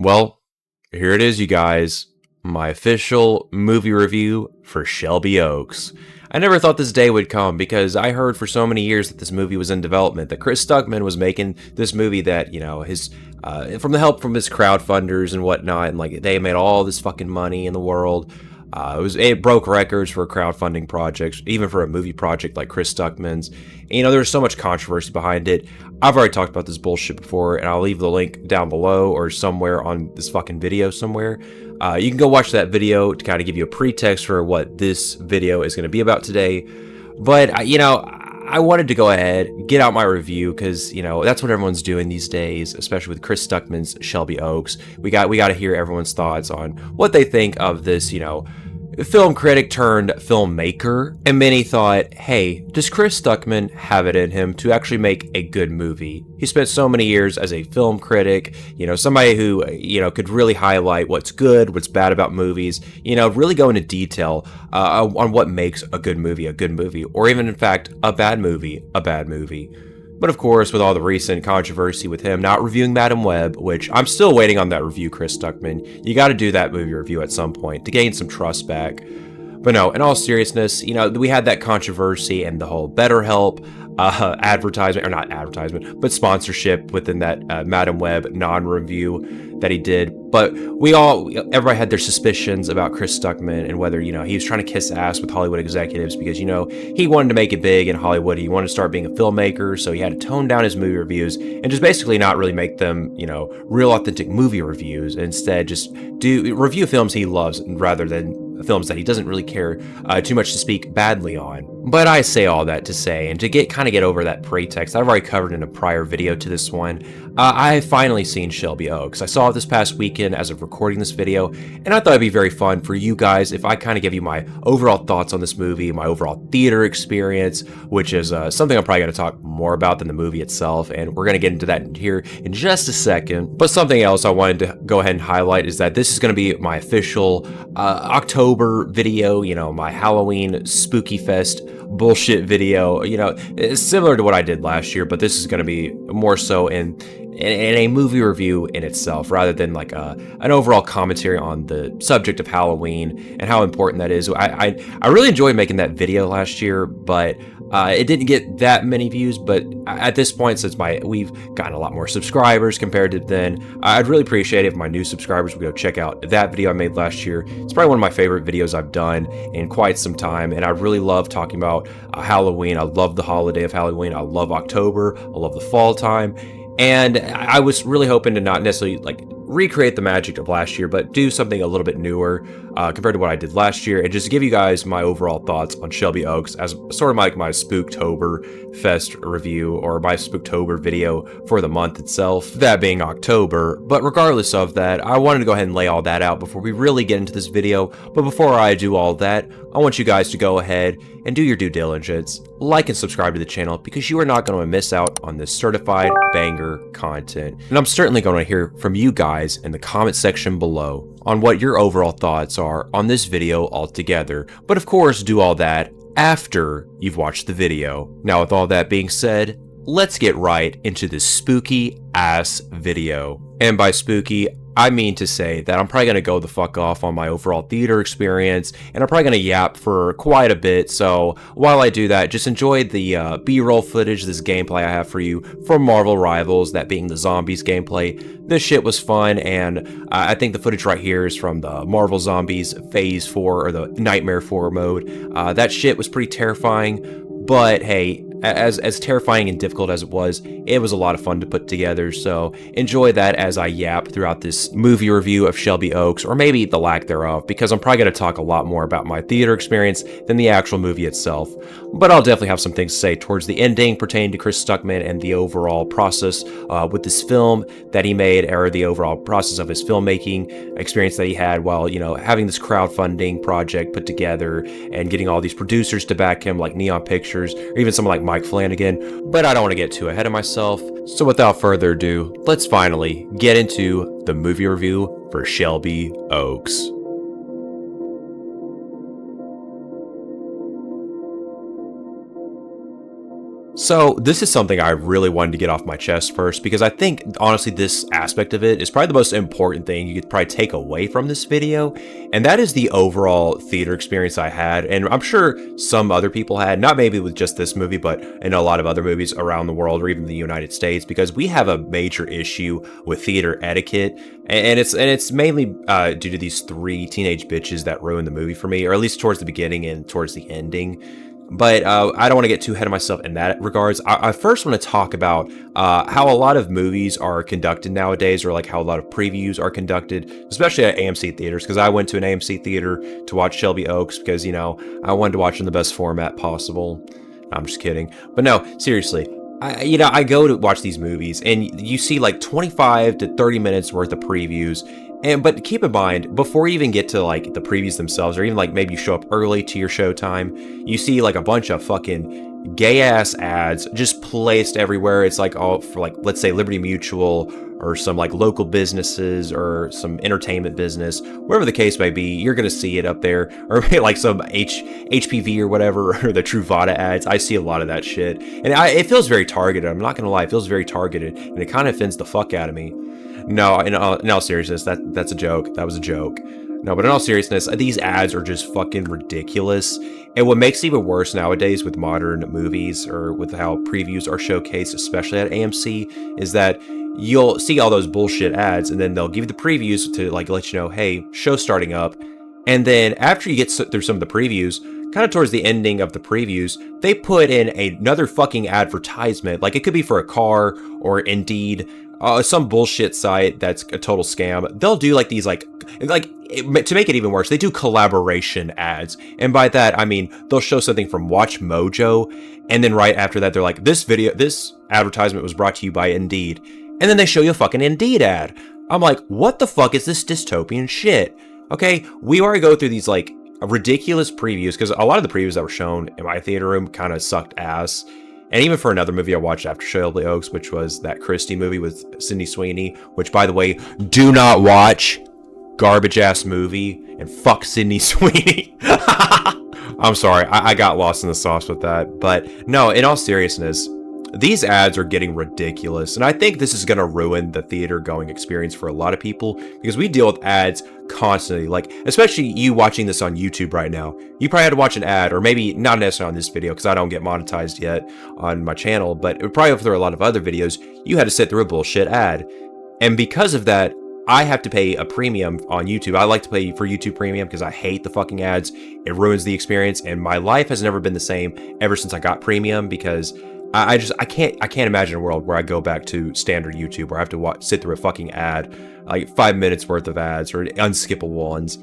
Well, here it is, you guys. My official movie review for Shelby Oaks. I never thought this day would come because I heard for so many years that this movie was in development, that Chris Stuckmann was making this movie that, his from the help from his crowdfunders and whatnot, and like they made all this fucking money in the world. It broke records for crowdfunding projects, even for a movie project like Chris Stuckmann's. And, there's so much controversy behind it. I've already talked about this bullshit before, and I'll leave the link down below or somewhere on this fucking video somewhere. You can go watch that video to kind of give you a pretext for what this video is going to be about today. But, I wanted to go ahead, get out my review, because, that's what everyone's doing these days, especially with Chris Stuckmann's Shelby Oaks. We got to hear everyone's thoughts on what they think of this, film critic turned filmmaker. And many thought, hey, does Chris Stuckmann have it in him to actually make a good movie? He spent so many years as a film critic, somebody who, could really highlight what's good, what's bad about movies, really go into detail on what makes a good movie, or even, in fact, a bad movie, a bad movie. But of course, with all the recent controversy with him not reviewing Madam Web, which I'm still waiting on that review, Chris Stuckmann, you got to do that movie review at some point to gain some trust back. But no, in all seriousness, we had that controversy and the whole BetterHelp advertisement, or not advertisement, but sponsorship within that Madam Web non-review that he did. But everybody had their suspicions about Chris Stuckmann and whether, he was trying to kiss ass with Hollywood executives because, he wanted to make it big in Hollywood. He wanted to start being a filmmaker, so he had to tone down his movie reviews and just basically not really make them, real authentic movie reviews. Instead, just review films he loves rather than films that he doesn't really care too much to speak badly on. But I say all that to say, and to get over that pretext I've already covered in a prior video to this one, I have finally seen Shelby Oaks. I saw it this past weekend as of recording this video, and I thought it'd be very fun for you guys if I kind of give you my overall thoughts on this movie, my overall theater experience, which is something I'm probably going to talk more about than the movie itself, and we're going to get into that here in just a second. But something else I wanted to go ahead and highlight is that this is going to be my official October video, my Halloween Spooky Fest bullshit video. It's similar to what I did last year, but this is going to be more so in a movie review in itself, rather than like an overall commentary on the subject of Halloween and how important that is. I really enjoyed making that video last year, but it didn't get that many views. But at this point, since we've gotten a lot more subscribers compared to then, I'd really appreciate it if my new subscribers would go check out that video I made last year. It's probably one of my favorite videos I've done in quite some time, and I really love talking about Halloween. I love the holiday of Halloween. I love October. I love the fall time. And I was really hoping to not necessarily recreate the magic of last year, but do something a little bit newer compared to what I did last year, and just give you guys my overall thoughts on Shelby Oaks as sort of like my Spooktober Fest review, or my Spooktober video for the month itself, that being October. But regardless of that, I wanted to go ahead and lay all that out before we really get into this video. But before I do all that, I want you guys to go ahead and do your due diligence, like and subscribe to the channel, because you are not going to miss out on this certified banger content. And I'm certainly going to hear from you guys in the comment section below on what your overall thoughts are on this video altogether. But of course, do all that after you've watched the video. Now, with all that being said, let's get right into this spooky ass video. And by spooky, I mean to say that I'm probably going to go the fuck off on my overall theater experience, and I'm probably going to yap for quite a bit. So while I do that, just enjoy the B-roll footage, this gameplay I have for you from Marvel Rivals, that being the Zombies gameplay. This shit was fun, and I think the footage right here is from the Marvel Zombies Phase 4, or the Nightmare 4 mode. That shit was pretty terrifying. But hey, as terrifying and difficult as it was a lot of fun to put together. So enjoy that as I yap throughout this movie review of Shelby Oaks, or maybe the lack thereof, because I'm probably going to talk a lot more about my theater experience than the actual movie itself. But I'll definitely have some things to say towards the ending pertaining to Chris Stuckmann and the overall process with this film that he made, or the overall process of his filmmaking experience that he had while, having this crowdfunding project put together and getting all these producers to back him, like Neon Pictures, or even someone like Mike Flanagan. But I don't want to get too ahead of myself, so without further ado, let's finally get into the movie review for Shelby Oaks. So this is something I really wanted to get off my chest first, because I think, honestly, this aspect of it is probably the most important thing you could probably take away from this video, and that is the overall theater experience I had, and I'm sure some other people had, not maybe with just this movie, but in a lot of other movies around the world or even the United States, because we have a major issue with theater etiquette, and it's mainly due to these three teenage bitches that ruined the movie for me, or at least towards the beginning and towards the ending. But I don't want to get too ahead of myself in that regards. I first want to talk about how a lot of movies are conducted nowadays, or like how a lot of previews are conducted, especially at AMC theaters, because I went to an AMC theater to watch Shelby Oaks because, you know, I wanted to watch in the best format possible. I'm just kidding. But no, seriously. I go to watch these movies and you see like 25 to 30 minutes worth of previews. But keep in mind, before you even get to like the previews themselves, or even like maybe you show up early to your showtime, you see like a bunch of fucking gay ass ads just placed everywhere. It's like all for like, let's say Liberty Mutual or some like local businesses or some entertainment business, whatever the case may be, you're going to see it up there, or like some HPV or whatever, or the Truvada ads. I see a lot of that shit. And it feels very targeted. I'm not going to lie. It feels very targeted, and it kind of offends the fuck out of me. No, in all seriousness, that's a joke. That was a joke. No, but in all seriousness, these ads are just fucking ridiculous. And what makes it even worse nowadays with modern movies, or with how previews are showcased, especially at AMC, is that you'll see all those bullshit ads, and then they'll give you the previews to like let you know, hey, show's starting up. And then after you get through some of the previews, kind of towards the ending of the previews, they put in another fucking advertisement. Like it could be for a car or Indeed, some bullshit site that's a total scam. They'll do like these to make it even worse, they do collaboration ads. And by that, I mean, they'll show something from Watch Mojo, and then right after that, they're like, this advertisement was brought to you by Indeed. And then they show you a fucking Indeed ad. I'm like, what the fuck is this dystopian shit? Okay, we already go through these like ridiculous previews, because a lot of the previews that were shown in my theater room kind of sucked ass. And even for another movie I watched after Shelby Oaks, which was that Christie movie with Sydney Sweeney, which, by the way, do not watch. Garbage ass movie, and fuck Sydney Sweeney. I'm sorry, I got lost in the sauce with that. But no, in all seriousness, these ads are getting ridiculous, and I think this is going to ruin the theater going experience for a lot of people, because we deal with ads constantly. Like, especially you watching this on YouTube right now, you probably had to watch an ad, or maybe not necessarily on this video because I don't get monetized yet on my channel, but probably for a lot of other videos, you had to sit through a bullshit ad. And because of that, I have to pay a premium on YouTube. I like to pay for YouTube Premium because I hate the fucking ads. It ruins the experience, and my life has never been the same ever since I got Premium, because I can't imagine a world where I go back to standard YouTube where I have to sit through a fucking ad, like 5 minutes worth of ads, or unskippable ones.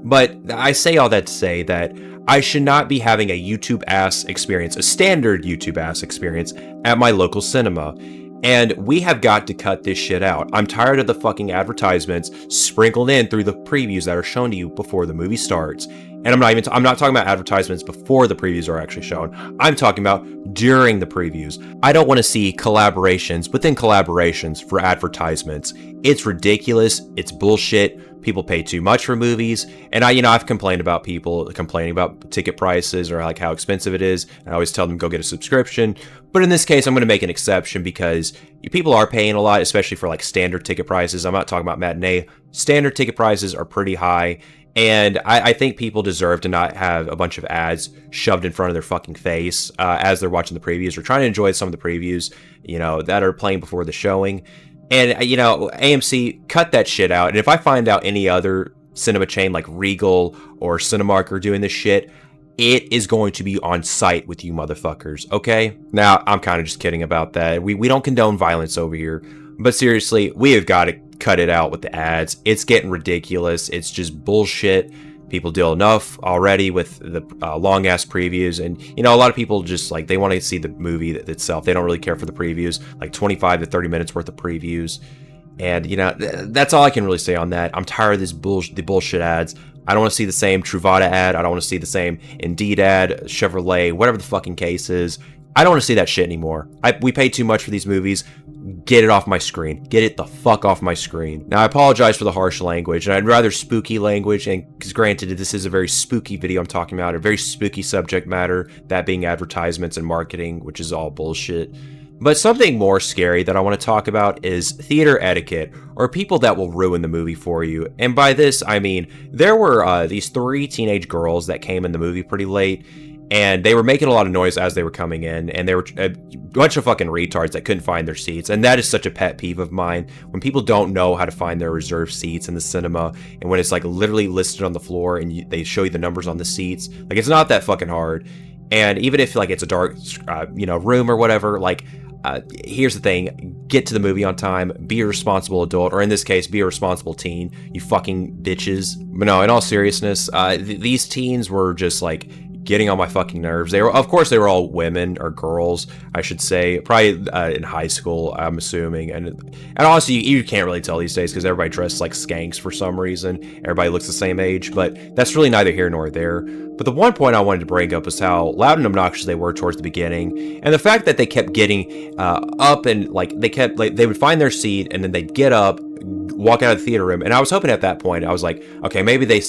But I say all that to say that I should not be having a YouTube ass experience, a standard YouTube ass experience at my local cinema. And we have got to cut this shit out. I'm tired of the fucking advertisements sprinkled in through the previews that are shown to you before the movie starts. And I'm not talking about advertisements before the previews are actually shown. I'm talking about during the previews. I don't want to see collaborations within collaborations for advertisements. It's ridiculous. It's bullshit. People pay too much for movies. And I've complained about people complaining about ticket prices, or like how expensive it is. I always tell them go get a subscription. But in this case, I'm going to make an exception, because people are paying a lot, especially for like standard ticket prices. I'm not talking about matinee. Standard ticket prices are pretty high. And I think people deserve to not have a bunch of ads shoved in front of their fucking face as they're watching the previews, or trying to enjoy some of the previews, that are playing before the showing. And, AMC, cut that shit out. And if I find out any other cinema chain like Regal or Cinemark are doing this shit, it is going to be on site with you motherfuckers, okay? Now, I'm kind of just kidding about that. We don't condone violence over here. But seriously, we have got to cut it out with the ads. It's getting ridiculous. It's just bullshit. People deal enough already with the long ass previews, and a lot of people just like, they want to see the movie itself. They don't really care for the previews, like 25 to 30 minutes worth of previews. And that's all I can really say on that. I'm tired of the bullshit ads. I don't want to see the same Truvada ad. I don't want to see the same Indeed ad, Chevrolet, whatever the fucking case is. I don't want to see that shit anymore. We pay too much for these movies. Get it off my screen. Get it the fuck off my screen. Now, I apologize for the harsh language, and I'd rather spooky language, and because granted, this is a very spooky video I'm talking about, a very spooky subject matter, that being advertisements and marketing, which is all bullshit. But something more scary that I want to talk about is theater etiquette, or people that will ruin the movie for you. And by this, I mean, there were these 3 teenage girls that came in the movie pretty late, and they were making a lot of noise as they were coming in, and they were a bunch of fucking retards that couldn't find their seats. And that is such a pet peeve of mine, when people don't know how to find their reserved seats in the cinema, and when it's like literally listed on the floor and they show you the numbers on the seats. Like, it's not that fucking hard. And even if like it's a dark room or whatever, like here's the thing: get to the movie on time, be a responsible adult, or in this case, be a responsible teen, you fucking bitches. But no, in all seriousness, these teens were just like getting on my fucking nerves. They were, of course, they were all women, or girls, I should say, probably in high school, I'm assuming. And honestly, you can't really tell these days because everybody dresses like skanks for some reason. Everybody looks the same age, but that's really neither here nor there. But the one point I wanted to bring up was how loud and obnoxious they were towards the beginning, and the fact that they kept getting up, and like they would find their seat and then they'd get up, walk out of the theater room. And I was hoping at that point, I was like, okay, maybe they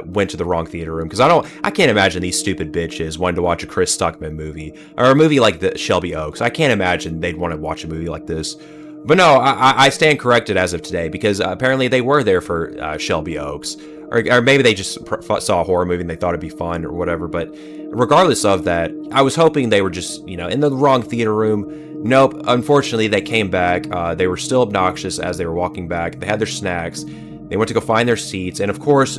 went to the wrong theater room, because I can't imagine these stupid bitches wanting to watch a Chris Stuckmann movie, or a movie like the Shelby Oaks. I can't imagine they'd want to watch a movie like this. But no, I stand corrected as of today, because apparently they were there for Shelby Oaks, or maybe they just saw a horror movie and they thought it'd be fun or whatever. But regardless of that, I was hoping they were just, in the wrong theater room. Nope, unfortunately, they came back. They were still obnoxious as they were walking back. They had their snacks. They went to go find their seats. And of course,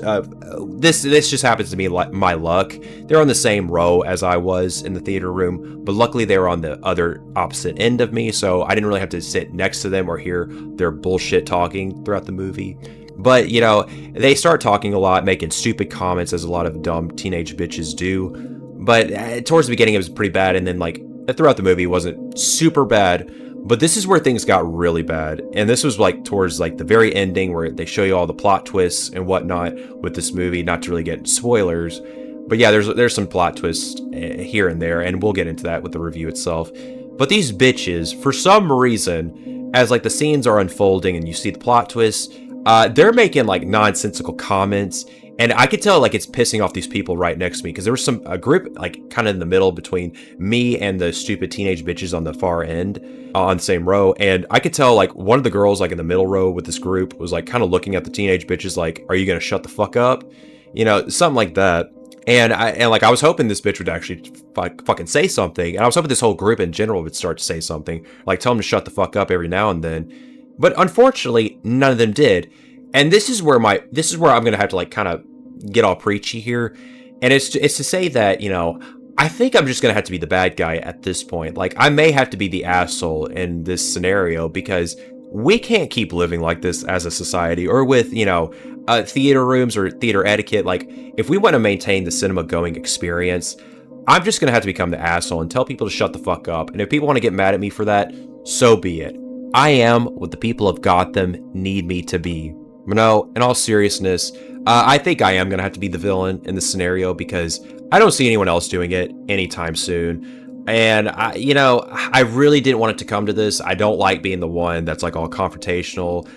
this just happens to be my luck. They're on the same row as I was in the theater room, but luckily they were on the other opposite end of me, so I didn't really have to sit next to them or hear their bullshit talking throughout the movie. But, they start talking a lot, making stupid comments, as a lot of dumb teenage bitches do. But towards the beginning, it was pretty bad, and then, throughout the movie, it wasn't super bad. But this is where things got really bad. And this was, towards, the very ending, where they show you all the plot twists and whatnot with this movie, not to really get spoilers. But yeah, there's some plot twists here and there, and we'll get into that with the review itself. But these bitches, for some reason, as, the scenes are unfolding and you see the plot twists, they're making nonsensical comments, and I could tell it's pissing off these people right next to me, because there was a group kind of in the middle between me and the stupid teenage bitches on the far end on the same row, and I could tell one of the girls in the middle row with this group was kind of looking at the teenage bitches are you gonna shut the fuck up, something like that. And I was hoping this bitch would actually fucking say something, and I was hoping this whole group in general would start to say something, tell them to shut the fuck up every now and then. But unfortunately, none of them did. And this is where I'm gonna have to kind of get all preachy here. And it's to say that, I think I'm just gonna have to be the bad guy at this point. I may have to be the asshole in this scenario, because we can't keep living like this as a society, or with, theater rooms or theater etiquette. If we want to maintain the cinema going experience, I'm just gonna have to become the asshole and tell people to shut the fuck up. And if people want to get mad at me for that, so be it. I am what the people of Gotham need me to be. No, in all seriousness, I think I am going to have to be the villain in this scenario, because I don't see anyone else doing it anytime soon. And, I really didn't want it to come to this. I don't like being the one that's all confrontational,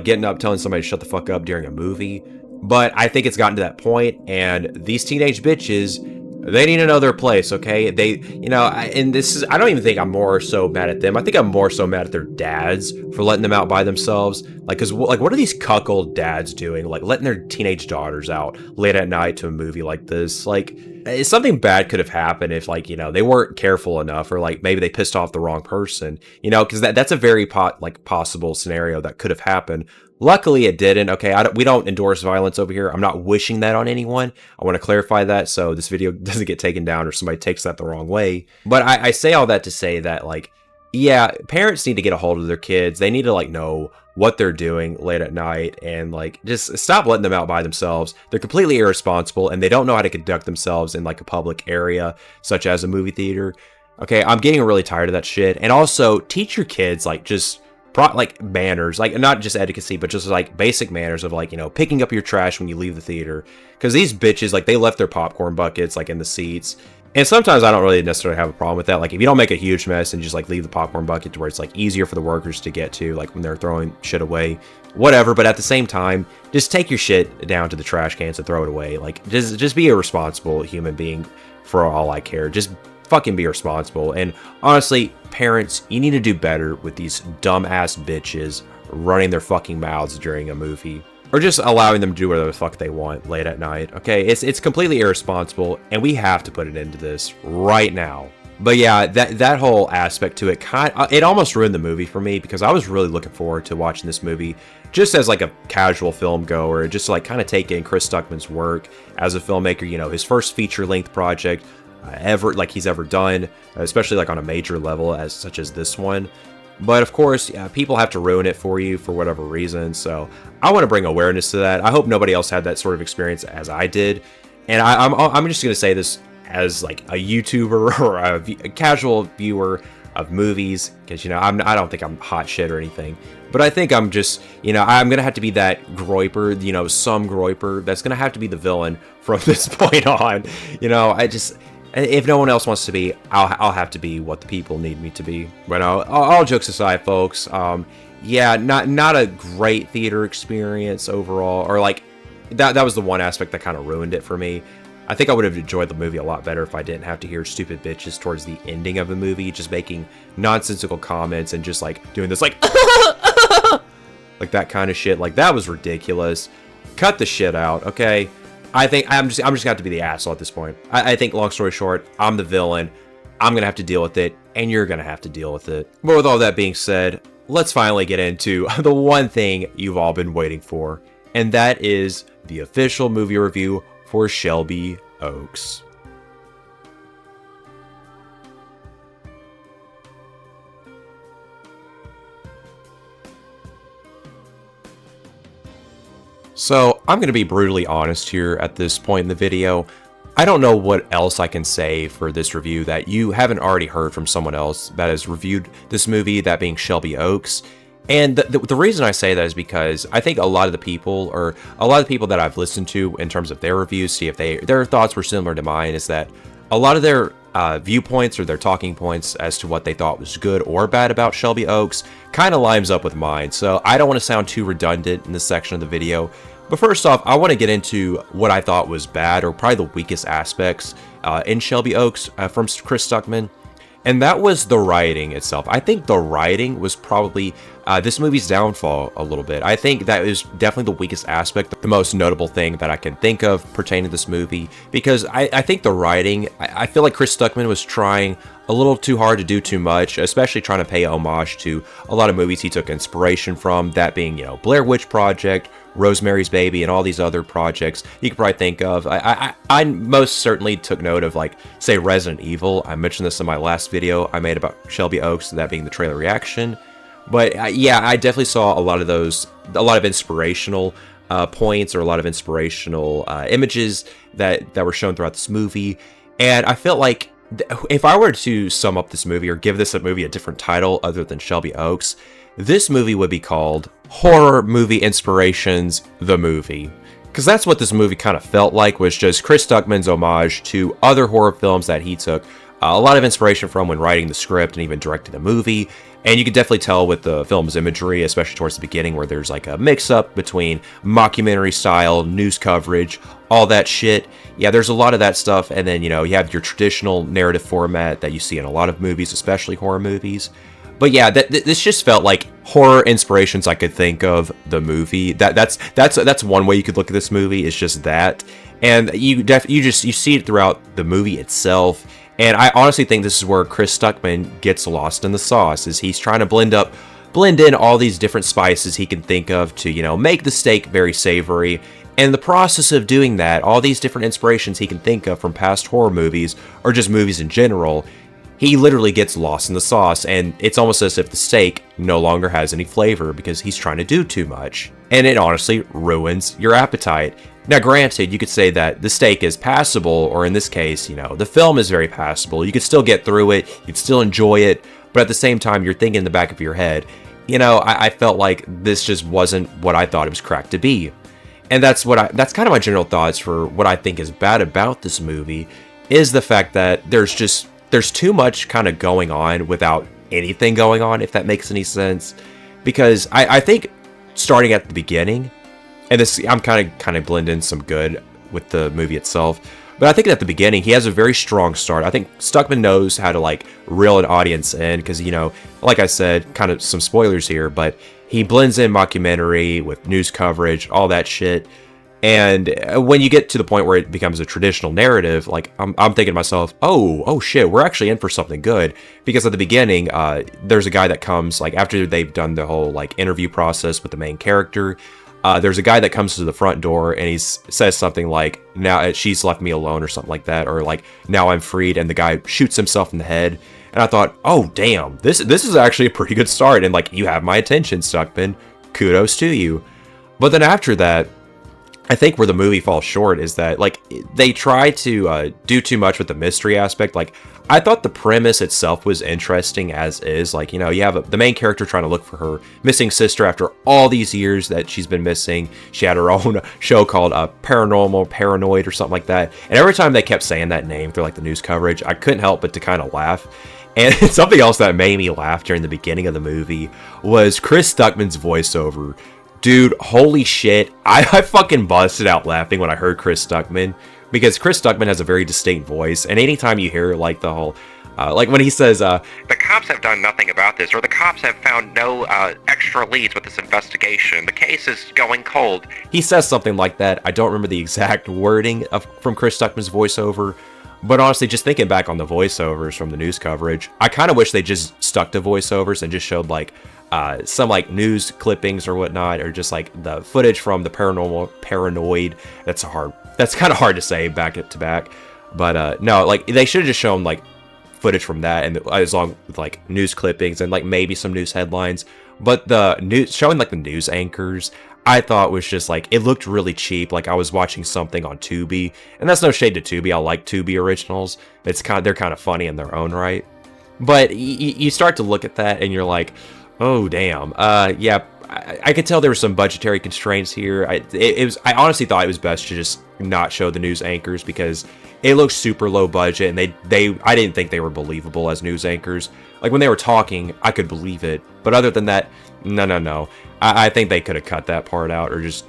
getting up, telling somebody to shut the fuck up during a movie. But I think it's gotten to that point, and these teenage bitches, they need to know their place, okay? They, and this is, I don't even think I'm more so mad at them. I think I'm more so mad at their dads for letting them out by themselves. Because, what are these cuckold dads doing? Letting their teenage daughters out late at night to a movie like this. Something bad could have happened if, they weren't careful enough, or, maybe they pissed off the wrong person, because that's a very, possible scenario that could have happened. Luckily, it didn't. Okay, we don't endorse violence over here. I'm not wishing that on anyone. I want to clarify that so this video doesn't get taken down or somebody takes that the wrong way. But I say all that to say that, yeah, parents need to get a hold of their kids. They need to, know what they're doing late at night, and, just stop letting them out by themselves. They're completely irresponsible, and they don't know how to conduct themselves in, a public area, such as a movie theater. Okay, I'm getting really tired of that shit. And also, teach your kids, just manners, not just etiquette, but just basic manners of picking up your trash when you leave the theater. Because these bitches, they left their popcorn buckets in the seats, And sometimes I don't really necessarily have a problem with that. Like, if you don't make a huge mess and just like leave the popcorn bucket to where it's like easier for the workers to get to, like when they're throwing shit away, whatever. But at the same time, just take your shit down to the trash cans and throw it away. Like, just be a responsible human being for all I care. Just fucking be responsible. And honestly, parents, you need to do better with these dumbass bitches running their fucking mouths during a movie. Or just allowing them to do whatever the fuck they want late at night, okay? It's completely irresponsible, and we have to put an end to this right now. But yeah, that whole aspect to it, it almost ruined the movie for me, because I was really looking forward to watching this movie just as like a casual film goer, just to like kind of take in Chris Stuckmann's work as a filmmaker, you know, his first feature-length project he's ever done, especially like on a major level such as this one. But of course, people have to ruin it for you for whatever reason, so I want to bring awareness to that. I hope nobody else had that sort of experience as I did, and I'm just going to say this as like a YouTuber or a casual viewer of movies, because, you know, I don't think I'm hot shit or anything, but I think I'm just, you know, I'm going to have to be that groiper, you know, some groiper that's going to have to be the villain from this point on. You know, if no one else wants to be, I'll have to be what the people need me to be. But all jokes aside, folks, yeah, not a great theater experience overall, or like that was the one aspect that kind of ruined it for me. I think I would have enjoyed the movie a lot better if I didn't have to hear stupid bitches towards the ending of the movie, just making nonsensical comments and just like doing this like like that kind of shit. Like, that was ridiculous. Cut the shit out, okay? I think I'm just gonna have to be the asshole at this point. I think, long story short, I'm the villain. I'm gonna have to deal with it, and you're gonna have to deal with it. But with all that being said, let's finally get into the one thing you've all been waiting for, and that is the official movie review for Shelby Oaks. So, I'm going to be brutally honest here at this point in the video. I don't know what else I can say for this review that you haven't already heard from someone else that has reviewed this movie, that being Shelby Oaks. And the reason I say that is because I think a lot of the people that I've listened to in terms of their reviews, see if their thoughts were similar to mine, is that a lot of their viewpoints or their talking points as to what they thought was good or bad about Shelby Oaks kind of lines up with mine. So I don't want to sound too redundant in this section of the video. But first off, I want to get into what I thought was bad, or probably the weakest aspects in Shelby Oaks from Chris Stuckmann. And that was the writing itself. I think the writing was probably this movie's downfall a little bit. I think that is definitely the weakest aspect, the most notable thing that I can think of pertaining to this movie. Because I think the writing, I feel like Chris Stuckmann was trying a little too hard to do too much, especially trying to pay homage to a lot of movies he took inspiration from, that being, you know, Blair Witch Project, Rosemary's Baby, and all these other projects you could probably think of. I most certainly took note of, like, say, Resident Evil. I mentioned this in my last video I made about Shelby Oaks, that being the trailer reaction. But yeah, I definitely saw a lot of inspirational points, or a lot of inspirational images that were shown throughout this movie. And I felt like if I were to sum up this movie, or give this movie a different title other than Shelby Oaks, this movie would be called Horror Movie Inspirations, the Movie. Because that's what this movie kind of felt like, was just Chris Stuckmann's homage to other horror films that he took a lot of inspiration from when writing the script and even directing the movie. And you could definitely tell with the film's imagery, especially towards the beginning, where there's like a mix-up between mockumentary style, news coverage, all that shit. Yeah, there's a lot of that stuff. And then, you know, you have your traditional narrative format that you see in a lot of movies, especially horror movies. But yeah, this just felt like horror inspirations I could think of the movie. That's one way you could look at this movie. It's just that, and you see it throughout the movie itself. And I honestly think this is where Chris Stuckmann gets lost in the sauce, is he's trying to blend in all these different spices he can think of to, you know, make the steak very savory. And in the process of doing that, all these different inspirations he can think of from past horror movies, or just movies in general, he literally gets lost in the sauce, and it's almost as if the steak no longer has any flavor because he's trying to do too much. And it honestly ruins your appetite. Now, granted, you could say that the steak is passable, or in this case, you know, the film is very passable. You could still get through it, you could still enjoy it, but at the same time, you're thinking in the back of your head, you know, I felt like this just wasn't what I thought it was cracked to be. And that's kind of my general thoughts for what I think is bad about this movie. is the fact that there's too much kind of going on without anything going on, if that makes any sense. Because I think starting at the beginning, and this I'm kind of blending some good with the movie itself, but I think at the beginning he has a very strong start. I think Stuckmann knows how to like reel an audience in, because like I said, kind of some spoilers here, but he blends in mockumentary with news coverage, all that shit. And when you get to the point where it becomes a traditional narrative, like I'm thinking to myself, oh shit, we're actually in for something good. Because at the beginning, there's a guy that comes, like after they've done the whole like interview process with the main character, there's a guy that comes to the front door and he says something like, now she's left me alone, or something like that, or like, now I'm freed, and the guy shoots himself in the head. And I thought, oh damn, this is actually a pretty good start, and like, you have my attention, Stuckmann, kudos to you. But then after that, I think where the movie falls short is that, like, they try to do too much with the mystery aspect. Like, I thought the premise itself was interesting as is. Like, you have the main character trying to look for her missing sister after all these years that she's been missing. She had her own show called Paranormal Paranoid or something like that. And every time they kept saying that name through, like, the news coverage, I couldn't help but to kind of laugh. And something else that made me laugh during the beginning of the movie was Chris Stuckmann's voiceover. Dude, holy shit, I fucking busted out laughing when I heard Chris Stuckmann, because Chris Stuckmann has a very distinct voice, and anytime you hear, like, the whole, like when he says, the cops have done nothing about this, or the cops have found no extra leads with this investigation, the case is going cold. He says something like that. I don't remember the exact wording from Chris Stuckmann's voiceover, but honestly, just thinking back on the voiceovers from the news coverage, I kind of wish they just stuck to voiceovers and just showed, like, some like news clippings or whatnot, or just like the footage from the Paranormal Paranoid. That's kind of hard to say back to back, but no, like they should have just shown like footage from that, and as long with like news clippings and like maybe some news headlines. But the news showing like the news anchors, I thought was just like, it looked really cheap. Like I was watching something on Tubi, and that's no shade to Tubi. I like Tubi originals. They're kind of funny in their own right. But you start to look at that and you're like, oh damn, yeah, I could tell there were some budgetary constraints here. I honestly thought it was best to just not show the news anchors, because it looked super low budget, and I didn't think they were believable as news anchors. Like when they were talking, I could believe it, but other than that, no. I think they could have cut that part out, or just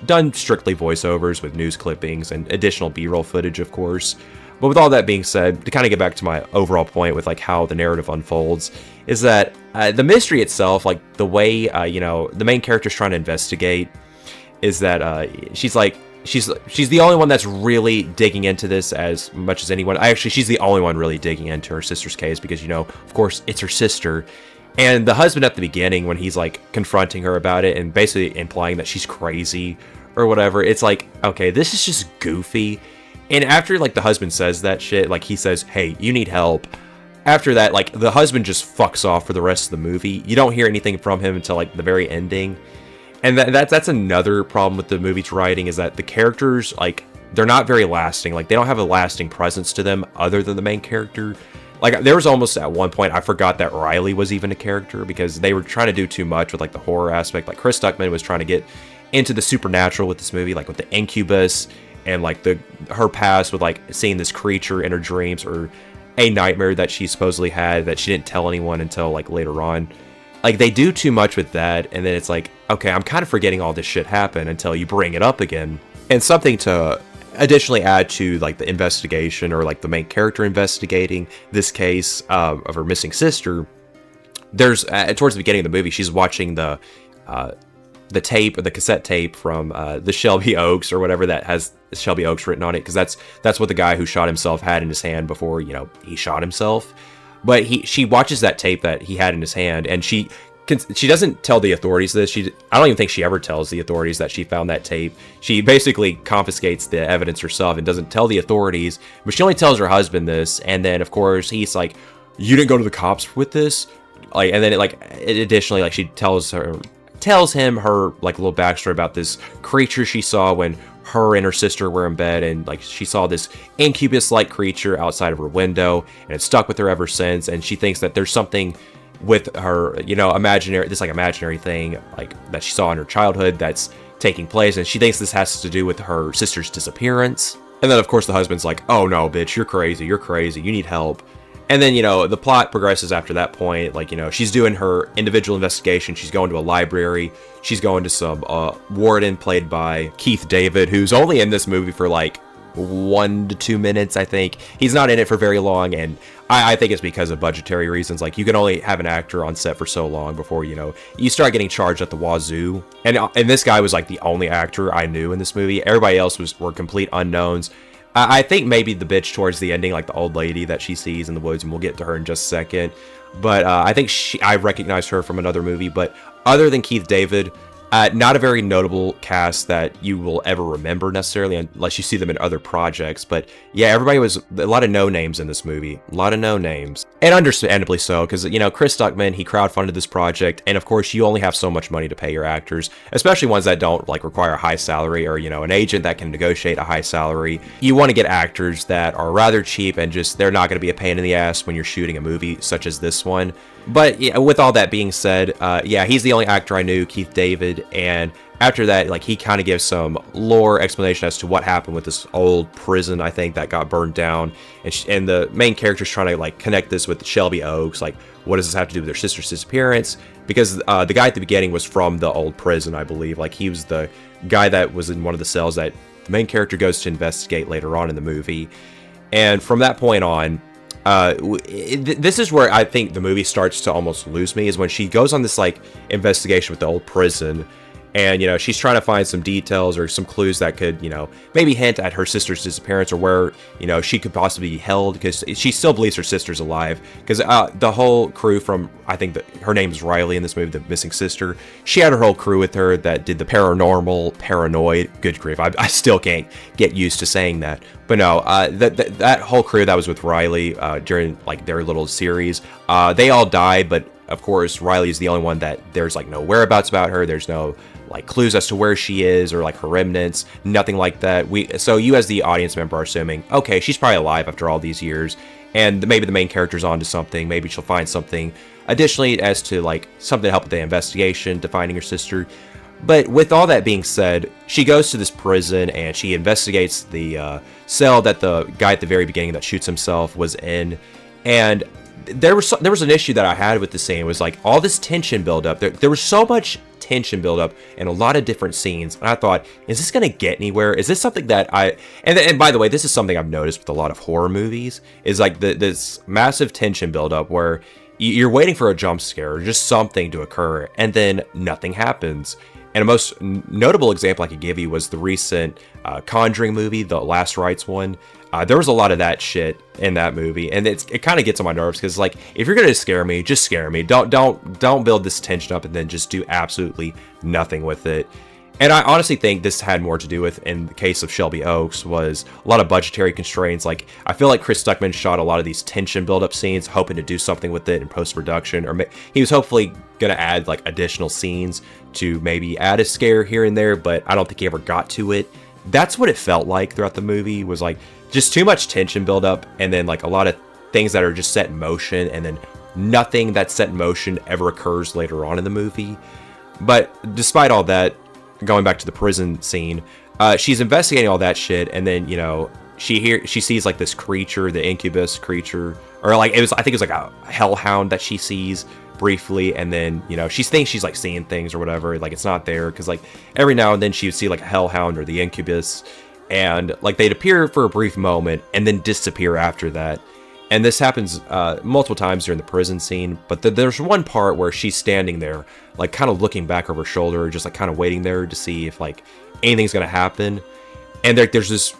done strictly voiceovers with news clippings and additional B-roll footage, of course. But with all that being said, to kind of get back to my overall point with like how the narrative unfolds, is that the mystery itself, like the way the main character's trying to investigate, is that she's the only one that's really digging into this as much as anyone. She's the only one really digging into her sister's case, because of course it's her sister. And the husband at the beginning, when he's like confronting her about it and basically implying that she's crazy or whatever, it's like, okay, this is just goofy. And after, like, the husband says that shit, like, he says, hey, you need help. After that, like, the husband just fucks off for the rest of the movie. You don't hear anything from him until, like, the very ending. And that's another problem with the movie's writing, is that the characters, like, they're not very lasting. Like, they don't have a lasting presence to them other than the main character. Like, there was almost at one point, I forgot that Riley was even a character, because they were trying to do too much with, like, the horror aspect. Like, Chris Stuckmann was trying to get into the supernatural with this movie, like, with the incubus, and like her past with like seeing this creature in her dreams, or a nightmare that she supposedly had that she didn't tell anyone until like later on. Like they do too much with that, and then it's like, okay, I'm kind of forgetting all this shit happened until you bring it up again. And something to additionally add to like the investigation, or like the main character investigating this case of her missing sister, there's towards the beginning of the movie, she's watching the tape, or the cassette tape from the Shelby Oaks, or whatever that has Shelby Oaks written on it, because that's what the guy who shot himself had in his hand before he shot himself. But she watches that tape that he had in his hand, and she doesn't tell the authorities this. I don't even think she ever tells the authorities that she found that tape. She basically confiscates the evidence herself and doesn't tell the authorities, but she only tells her husband this. And then of course he's like, you didn't go to the cops with this? Like, and then additionally, like, she tells him her like little backstory about this creature she saw when her and her sister were in bed, and like she saw this incubus-like creature outside of her window, and it's stuck with her ever since. And she thinks that there's something with her, imaginary thing like that she saw in her childhood that's taking place, and she thinks this has to do with her sister's disappearance. And then, of course, the husband's like, oh, no, bitch, you're crazy. You're crazy. You need help. And then, the plot progresses after that point. Like, she's doing her individual investigation. She's going to a library. She's going to some warden played by Keith David, who's only in this movie for like 1 to 2 minutes, I think. He's not in it for very long, and I think it's because of budgetary reasons. Like, you can only have an actor on set for so long before, you start getting charged at the wazoo. And this guy was like the only actor I knew in this movie. Everybody else were complete unknowns. I think maybe the bitch towards the ending, like the old lady that she sees in the woods, and we'll get to her in just a second. But I think I recognized her from another movie. But other than Keith David, not a very notable cast that you will ever remember necessarily, unless you see them in other projects. But yeah, everybody was a lot of no names in this movie, a lot of no names, and understandably so, because Chris Stuckmann, he crowdfunded this project, and of course you only have so much money to pay your actors, especially ones that don't like require a high salary, or an agent that can negotiate a high salary. You want to get actors that are rather cheap and just they're not going to be a pain in the ass when you're shooting a movie such as this one. But yeah, with all that being said, yeah, he's the only actor I knew, Keith David, and after that, like, he kind of gives some lore explanation as to what happened with this old prison, I think, that got burned down, and the main character's trying to like connect this with Shelby Oaks, like, what does this have to do with their sister's disappearance? Because the guy at the beginning was from the old prison, I believe. Like, he was the guy that was in one of the cells that the main character goes to investigate later on in the movie, and from that point on, this is where I think the movie starts to almost lose me, is when she goes on this like investigation with the old prison, and she's trying to find some details or some clues that could maybe hint at her sister's disappearance, or where she could possibly be held, because she still believes her sister's alive, because the whole crew from, I think that her name is Riley in this movie, the missing sister, she had her whole crew with her that did the paranormal, paranoid, good grief, I still can't get used to saying that, but no, that whole crew that was with Riley during like their little series, they all died, but of course Riley is the only one that there's like no whereabouts about her, there's no like clues as to where she is, or like her remnants, nothing like that. So you as the audience member are assuming, okay, she's probably alive after all these years, and maybe the main character's onto something, maybe she'll find something additionally as to like something to help with the investigation to finding her sister. But with all that being said, she goes to this prison and she investigates the cell that the guy at the very beginning that shoots himself was in, and there was an issue that I had with the scene. It was like all this tension build up. There was so much tension build up in a lot of different scenes, and I thought, is this going to get anywhere? Is this something that and by the way, this is something I've noticed with a lot of horror movies, is like this massive tension build up where you're waiting for a jump scare or just something to occur, and then nothing happens. And a most notable example I could give you was the recent Conjuring movie, the Last Rites one. There was a lot of that shit in that movie, and it kind of gets on my nerves, because like, if you're gonna scare me, just scare me. Don't build this tension up and then just do absolutely nothing with it. And I honestly think this had more to do with, in the case of Shelby Oaks, was a lot of budgetary constraints. Like, I feel like Chris Stuckmann shot a lot of these tension build-up scenes, hoping to do something with it in post-production, or he was hopefully gonna add like additional scenes to maybe add a scare here and there, but I don't think he ever got to it. That's what it felt like throughout the movie, was like just too much tension build-up, and then like a lot of things that are just set in motion, and then nothing that's set in motion ever occurs later on in the movie. But despite all that, going back to the prison scene, she's investigating all that shit, and then she sees like this creature, the incubus creature, or like I think it was like a hellhound that she sees briefly, and then she thinks she's like seeing things or whatever, like it's not there, because like every now and then she would see like a hellhound or the incubus, and like they'd appear for a brief moment and then disappear after that. And this happens multiple times during the prison scene, but there's one part where she's standing there, like kind of looking back over her shoulder, just like kind of waiting there to see if like anything's gonna happen. And there's this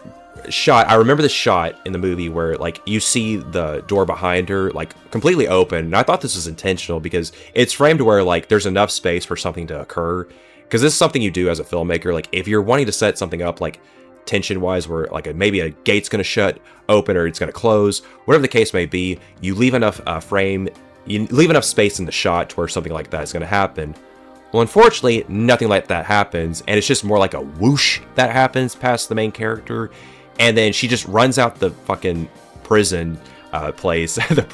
shot, I remember this shot in the movie where like you see the door behind her like completely open, and I thought this was intentional, because it's framed where like there's enough space for something to occur, because this is something you do as a filmmaker. Like, if you're wanting to set something up like tension wise, where like maybe a gate's gonna shut open or it's gonna close, whatever the case may be, you leave enough you leave enough space in the shot to where something like that is gonna happen. Well, unfortunately, nothing like that happens, and it's just more like a whoosh that happens past the main character, and then she just runs out the fucking prison place, the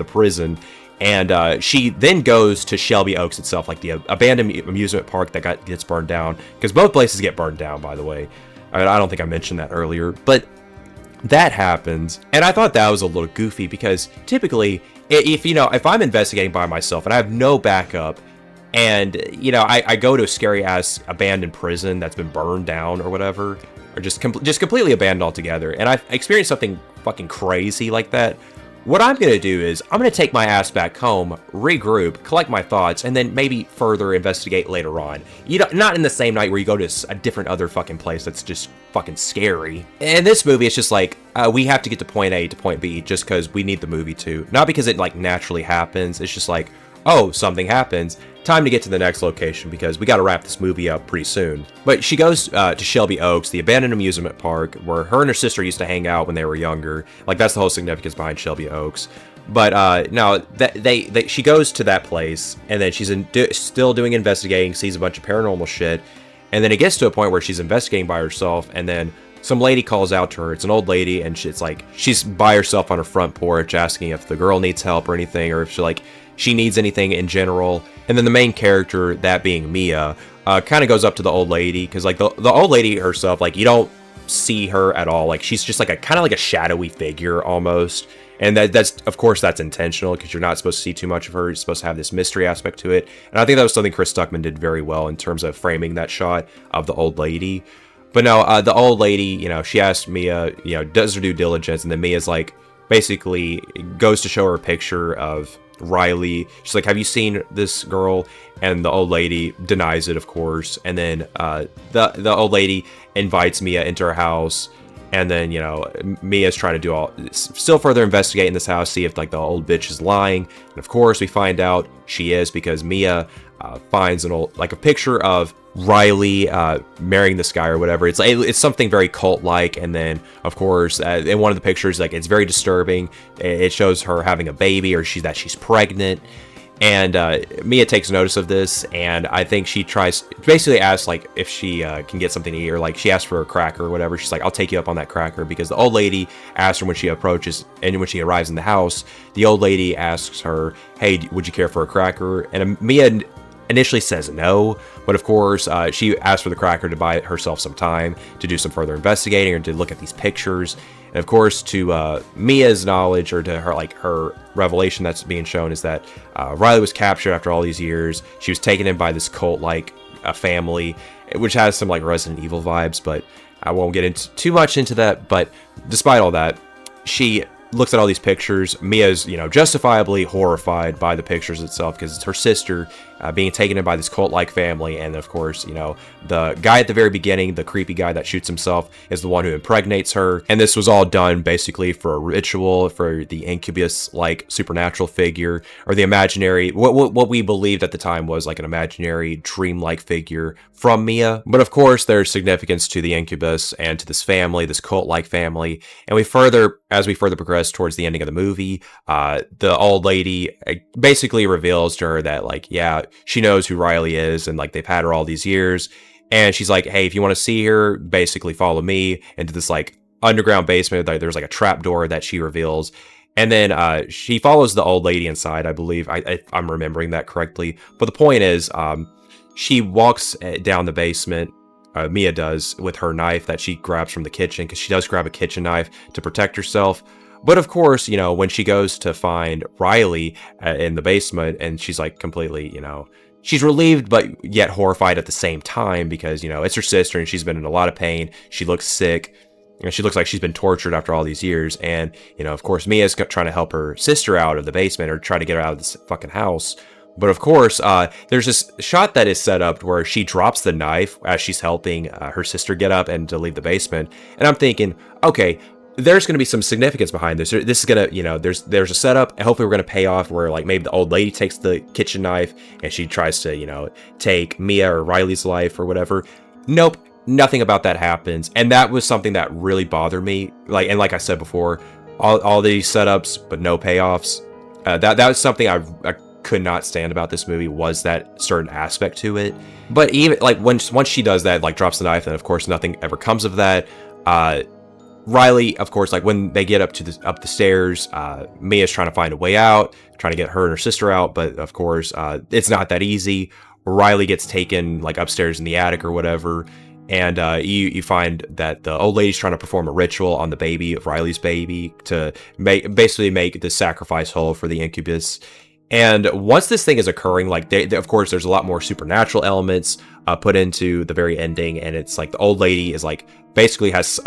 prison, and she then goes to Shelby Oaks itself, like the abandoned amusement park that gets burned down, because both places get burned down, by the way. I don't think I mentioned that earlier, but that happens, and I thought that was a little goofy because typically, if I'm investigating by myself and I have no backup, and I go to a scary ass abandoned prison that's been burned down or whatever, or just completely abandoned altogether, and I've experienced something fucking crazy like that. What I'm going to do is I'm going to take my ass back home, regroup, collect my thoughts, and then maybe further investigate later on. Not in the same night where you go to a different other fucking place that's just fucking scary. In this movie, it's just like, we have to get to point A to point B just because we need the movie to. Not because it like naturally happens. It's just like, oh, something happens. Time to get to the next location because we got to wrap this movie up pretty soon. But she goes to Shelby Oaks, the abandoned amusement park where her and her sister used to hang out when they were younger. Like, that's the whole significance behind Shelby Oaks. But now that she goes to that place, and then she's still doing investigating, sees a bunch of paranormal shit, and then it gets to a point where she's investigating by herself, and then some lady calls out to her. It's an old lady, and it's like she's by herself on her front porch asking if the girl needs help or anything, or if she needs anything in general. And then the main character, that being Mia, kind of goes up to the old lady, because like the old lady herself, like, you don't see her at all. Like, she's just like a shadowy figure almost. And that's of course that's intentional, because you're not supposed to see too much of her. You're supposed to have this mystery aspect to it. And I think that was something Chris Stuckmann did very well in terms of framing that shot of the old lady. But no, the old lady, she asked Mia, does her due diligence, and then Mia's like, basically goes to show her a picture of Riley. She's like, have you seen this girl? And the old lady denies it, of course. And then the old lady invites Mia into her house, and then Mia's trying to do still further investigate in this house, see if like the old bitch is lying. And of course we find out she is, because Mia finds a picture of Riley marrying this guy or whatever. It's something very cult-like, and then of course in one of the pictures, like, it's very disturbing. It shows her having a baby, or she's pregnant, and Mia takes notice of this, and I think she basically asks like if she can get something to eat, or like she asks for a cracker or whatever. She's like, I'll take you up on that cracker, because the old lady asks her when she approaches, and when she arrives in the house, the old lady asks her, hey, would you care for a cracker? And Mia initially says no, but of course she asks for the cracker to buy herself some time to do some further investigating, or to look at these pictures. And of course, to Mia's knowledge, or to her revelation that's being shown, is that Riley was captured after all these years. She was taken in by this cult-like family, which has some like Resident Evil vibes, but I won't get into too much into that. But despite all that, she looks at all these pictures. Mia's, justifiably horrified by the pictures itself, because it's her sister being taken in by this cult-like family. And of course, the guy at the very beginning, the creepy guy that shoots himself, is the one who impregnates her. And this was all done basically for a ritual, for the incubus-like supernatural figure, or the imaginary, what we believed at the time was like an imaginary dream-like figure from Mia. But of course, there's significance to the incubus and to this family, this cult-like family. And as we further progress towards the ending of the movie, the old lady basically reveals to her that, like, yeah, she knows who Riley is, and like they've had her all these years. And she's like, hey, if you want to see her, basically follow me into this like underground basement. There's like a trap door that she reveals. And then she follows the old lady inside, I believe. I'm remembering that correctly. But the point is, she walks down the basement. Mia does, with her knife that she grabs from the kitchen, because she does grab a kitchen knife to protect herself. But of course, when she goes to find Riley in the basement, and she's like completely, she's relieved but yet horrified at the same time, because, it's her sister and she's been in a lot of pain. She looks sick. She looks like she's been tortured after all these years. And, of course, Mia's trying to help her sister out of the basement, or try to get her out of this fucking house. But of course, there's this shot that is set up where she drops the knife as she's helping her sister get up and to leave the basement. And I'm thinking, okay, there's going to be some significance behind this. This is going to, there's a setup, and hopefully we're going to pay off where like maybe the old lady takes the kitchen knife and she tries to, take Mia or Riley's life or whatever. Nope. Nothing about that happens. And that was something that really bothered me. Like I said before, all these setups, but no payoffs. That was something I could not stand about this movie, was that certain aspect to it. But even like once she does that, like drops the knife, and of course nothing ever comes of that. Riley, of course, like when they get up the stairs, Mia's trying to find a way out, trying to get her and her sister out, but of course, it's not that easy. Riley gets taken like upstairs in the attic or whatever, And you find that the old lady's trying to perform a ritual on the baby, Riley's baby, to basically make the sacrifice whole for the incubus. And once this thing is occurring, like of course, there's a lot more supernatural elements put into the very ending, and it's like the old lady is like basically has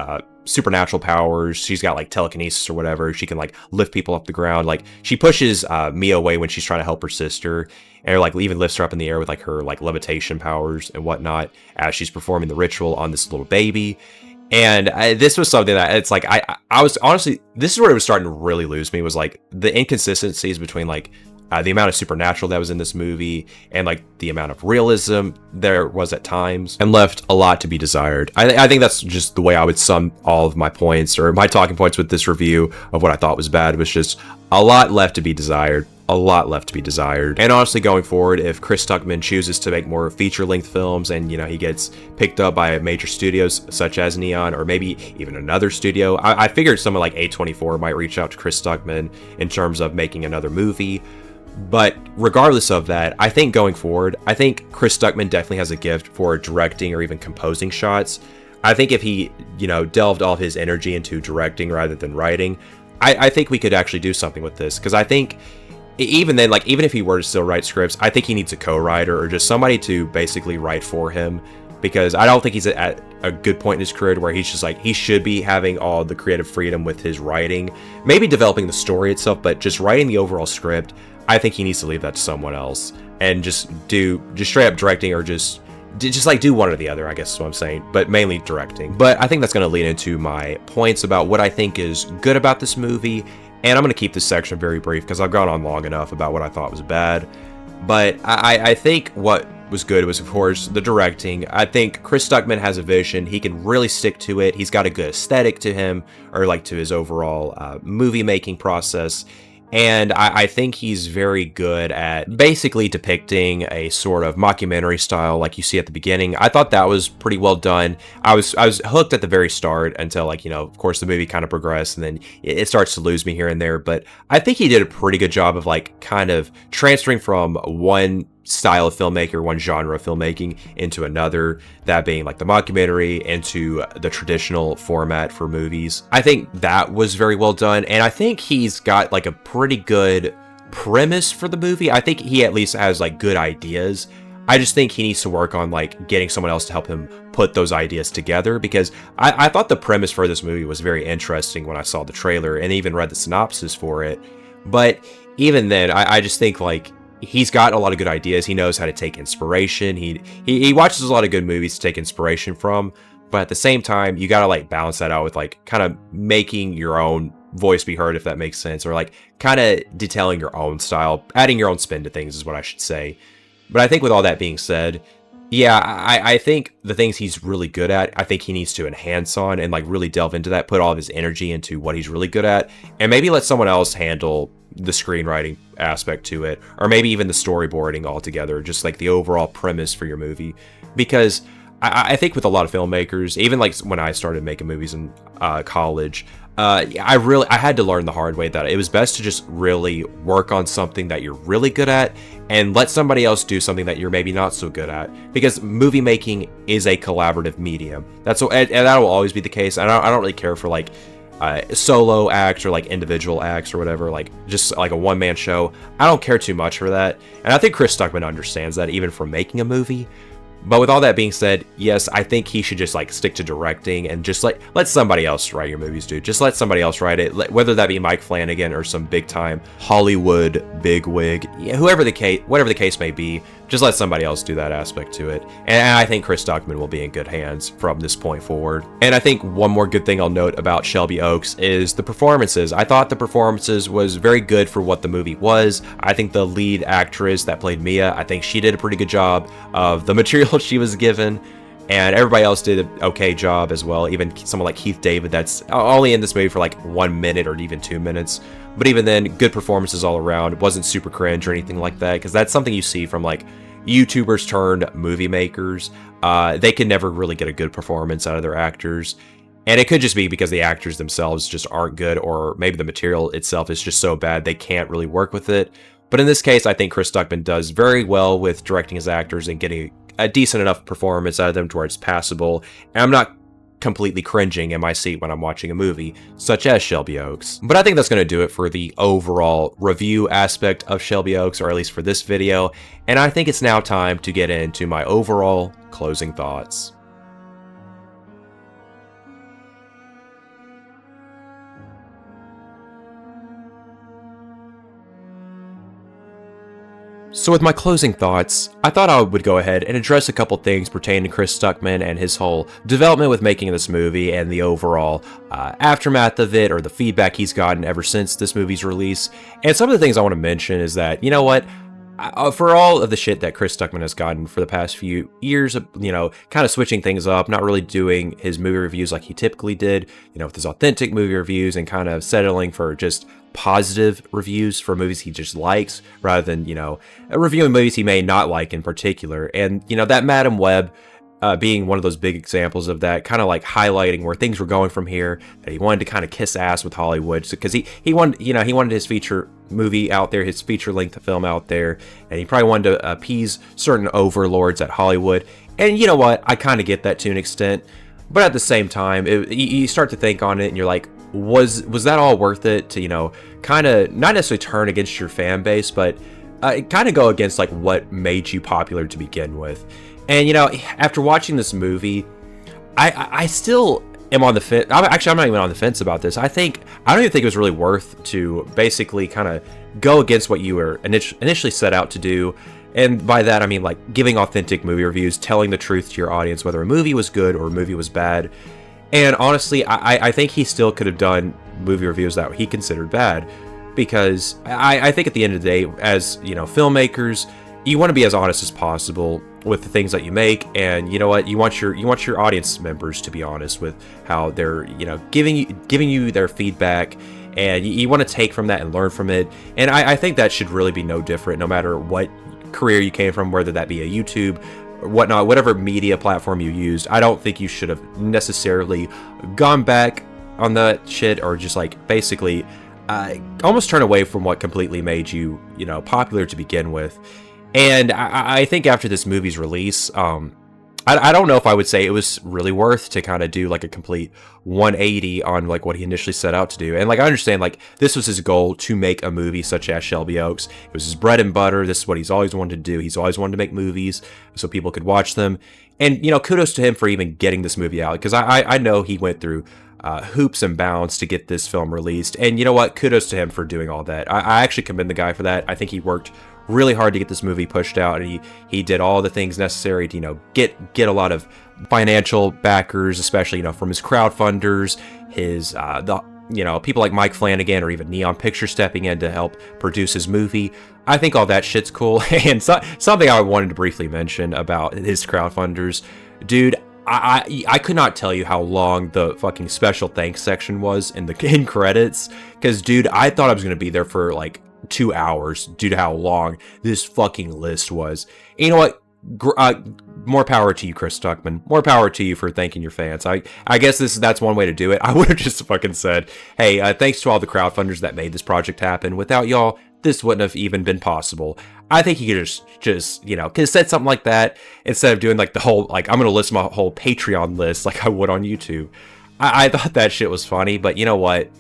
supernatural powers. She's got like telekinesis or whatever. She can like lift people off the ground. Like she pushes Mia away when she's trying to help her sister, and like even lifts her up in the air with like her like levitation powers and whatnot as she's performing the ritual on this little baby. And this was something that it's like I was honestly, this is where it was starting to really lose me, was like the inconsistencies between like the amount of supernatural that was in this movie and like the amount of realism there was at times, and left a lot to be desired. I think that's just the way I would sum all of my points, or my talking points with this review of what I thought was bad, was just a lot left to be desired. A lot left to be desired. And honestly, going forward, if Chris Stuckmann chooses to make more feature-length films and, you know, he gets picked up by major studios such as Neon, or maybe even another studio, I figured someone like A24 might reach out to Chris Stuckmann in terms of making another movie. But regardless of that, I think going forward, I think Chris Stuckmann definitely has a gift for directing or even composing shots. I think if he, you know, delved all of his energy into directing rather than writing, I think we could actually do something with this. Because I think even then, like, even if he were to still write scripts, I think he needs a co-writer or just somebody to basically write for him. Because I don't think he's at a good point in his career where he's just like, he should be having all the creative freedom with his writing, maybe developing the story itself, but just writing the overall script, I think he needs to leave that to someone else and just straight up directing, or just like do one or the other, I guess is what I'm saying, but mainly directing. But I think that's going to lead into my points about what I think is good about this movie. And I'm going to keep this section very brief because I've gone on long enough about what I thought was bad. But I think what was good was, of course, the directing. I think Chris Stuckmann has a vision. He can really stick to it. He's got a good aesthetic to him, or like to his overall movie making process. And I think he's very good at basically depicting a sort of mockumentary style like you see at the beginning. I thought that was pretty well done. I was hooked at the very start until, like, you know, of course the movie kind of progressed and then it starts to lose me here and there. But I think he did a pretty good job of like kind of transferring from one style of filmmaker, one genre of filmmaking into another, that being like the mockumentary, into the traditional format for movies. I think that was very well done, and I think he's got like a pretty good premise for the movie. I think he at least has like good ideas. I just think he needs to work on like getting someone else to help him put those ideas together, because I thought the premise for this movie was very interesting when I saw the trailer and even read the synopsis for it. But even then, I just think like he's got a lot of good ideas. He knows how to take inspiration. He watches a lot of good movies to take inspiration from, but at the same time, you gotta like balance that out with like kind of making your own voice be heard, if that makes sense, or like kind of detailing your own style, adding your own spin to things is what I should say. But I think with all that being said, yeah, I think the things he's really good at, I think he needs to enhance on and like really delve into that, put all of his energy into what he's really good at, and maybe let someone else handle the screenwriting aspect to it, or maybe even the storyboarding altogether, just like the overall premise for your movie. Because I think with a lot of filmmakers, even like when I started making movies in college, I had to learn the hard way that it was best to just really work on something that you're really good at and let somebody else do something that you're maybe not so good at, because movie making is a collaborative medium. And that will always be the case. I don't really care for like solo acts or like individual acts or whatever, like just like a one-man show. I don't care too much for that, and I think Chris Stuckmann understands that even from making a movie. But with all that being said, yes, I think he should just like stick to directing and just like let somebody else write your movies, dude. Just let somebody else write it, whether that be Mike Flanagan or some big time Hollywood bigwig, whatever the case may be. Just let somebody else do that aspect to it. And I think Chris Stuckmann will be in good hands from this point forward. And I think one more good thing I'll note about Shelby Oaks is the performances. I thought the performances was very good for what the movie was. I think the lead actress that played Mia, I think she did a pretty good job of the material she was given. And everybody else did an okay job as well. Even someone like Keith David, that's only in this movie for like 1 minute or even 2 minutes. But even then, good performances all around. It wasn't super cringe or anything like that, because that's something you see from like YouTubers turned movie makers. They can never really get a good performance out of their actors. And it could just be because the actors themselves just aren't good, or maybe the material itself is just so bad they can't really work with it. But in this case, I think Chris Stuckmann does very well with directing his actors and getting a decent enough performance out of them to where it's passable, and I'm not completely cringing in my seat when I'm watching a movie, such as Shelby Oaks. But I think that's going to do it for the overall review aspect of Shelby Oaks, or at least for this video, and I think it's now time to get into my overall closing thoughts. So with my closing thoughts, I thought I would go ahead and address a couple things pertaining to Chris Stuckmann and his whole development with making this movie and the overall aftermath of it, or the feedback he's gotten ever since this movie's release. And some of the things I want to mention is that, you know what, for all of the shit that Chris Stuckmann has gotten for the past few years, you know, kind of switching things up, not really doing his movie reviews like he typically did, you know, with his authentic movie reviews, and kind of settling for just positive reviews for movies he just likes, rather than, you know, reviewing movies he may not like in particular. And, you know, that Madam Web being one of those big examples of that, kind of like highlighting where things were going from here, that he wanted to kind of kiss ass with Hollywood, because he wanted, you know, he wanted his feature movie out there, his feature length film out there, and he probably wanted to appease certain overlords at Hollywood. And you know what, I kind of get that to an extent, but at the same time, you start to think on it, and you're like, was that all worth it to, you know, kind of not necessarily turn against your fan base, but kind of go against like what made you popular to begin with? And you know, after watching this movie, I still am on the fence. Actually, I'm not even on the fence about this. I don't even think it was really worth to basically kind of go against what you were initially set out to do. And by that, I mean like giving authentic movie reviews, telling the truth to your audience, whether a movie was good or a movie was bad. And honestly, I think he still could have done movie reviews that he considered bad, because I think at the end of the day, as you know, filmmakers, you want to be as honest as possible with the things that you make. And you know what, you want your audience members to be honest with how they're, you know, giving you their feedback, and you want to take from that and learn from it. And I think that should really be no different, no matter what career you came from, whether that be a YouTube or whatnot, whatever media platform you used. I don't think you should have necessarily gone back on that shit, or just like basically almost turn away from what completely made you, you know, popular to begin with. And I think after this movie's release, I don't know if I would say it was really worth to kind of do like a complete 180 on like what he initially set out to do. And like, I understand like this was his goal, to make a movie such as Shelby Oaks. It was his bread and butter. This is what he's always wanted to do. He's always wanted to make movies so people could watch them. And, you know, kudos to him for even getting this movie out, because I know he went through hoops and bounds to get this film released. And you know what? Kudos to him for doing all that. I actually commend the guy for that. I think he worked really hard to get this movie pushed out, and he did all the things necessary to, you know, get a lot of financial backers, especially, you know, from his crowdfunders, his you know, people like Mike Flanagan or even Neon Pictures stepping in to help produce his movie. I think all that shit's cool. And something I wanted to briefly mention about his crowdfunders, dude, I could not tell you how long the fucking special thanks section was in the end credits, because dude, I thought I was gonna be there for like 2 hours due to how long this fucking list was. And you know what? More power to you, Chris Stuckmann. More power to you for thanking your fans. I guess that's one way to do it. I would have just fucking said, hey, thanks to all the crowdfunders that made this project happen. Without y'all, this wouldn't have even been possible. I think he could just you know, could have said something like that instead of doing like the whole, like, I'm gonna list my whole Patreon list like I would on YouTube. I thought that shit was funny, but you know what?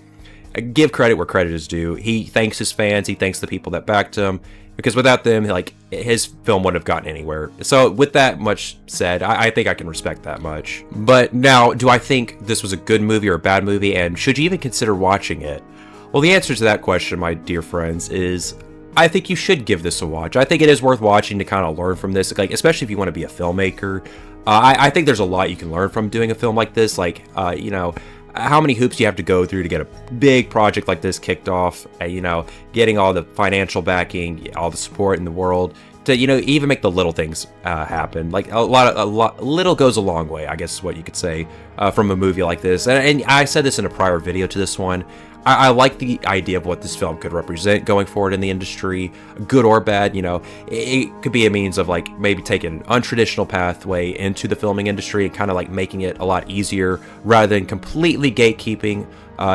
Give credit where credit is due. He thanks his fans. He thanks the people that backed him, because without them, like, his film wouldn't have gotten anywhere. So with that much said, I think I can respect that much. But now, do I think this was a good movie or a bad movie, and should you even consider watching it? Well, the answer to that question, my dear friends, is I think you should give this a watch. I think it is worth watching to kind of learn from this, like, especially if you want to be a filmmaker. I think there's a lot you can learn from doing a film like this. Like, you know, how many hoops do you have to go through to get a big project like this kicked off? You know, getting all the financial backing, all the support in the world to, you know, even make the little things happen. Like little goes a long way, I guess is what you could say from a movie like this. And I said this in a prior video to this one. I like the idea of what this film could represent going forward in the industry, good or bad. You know, it could be a means of like maybe taking an untraditional pathway into the filming industry and kind of like making it a lot easier rather than completely gatekeeping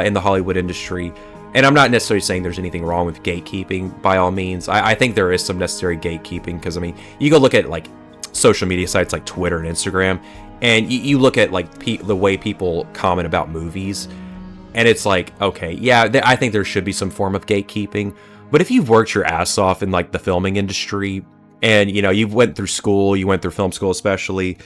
in the Hollywood industry. And I'm not necessarily saying there's anything wrong with gatekeeping by all means. I think there is some necessary gatekeeping, because I mean, you go look at like social media sites like Twitter and Instagram, and you look at like the way people comment about movies, and it's like, okay, yeah, I think there should be some form of gatekeeping. But if you've worked your ass off in like the filming industry, and you know, you went through school, you went through film school especially,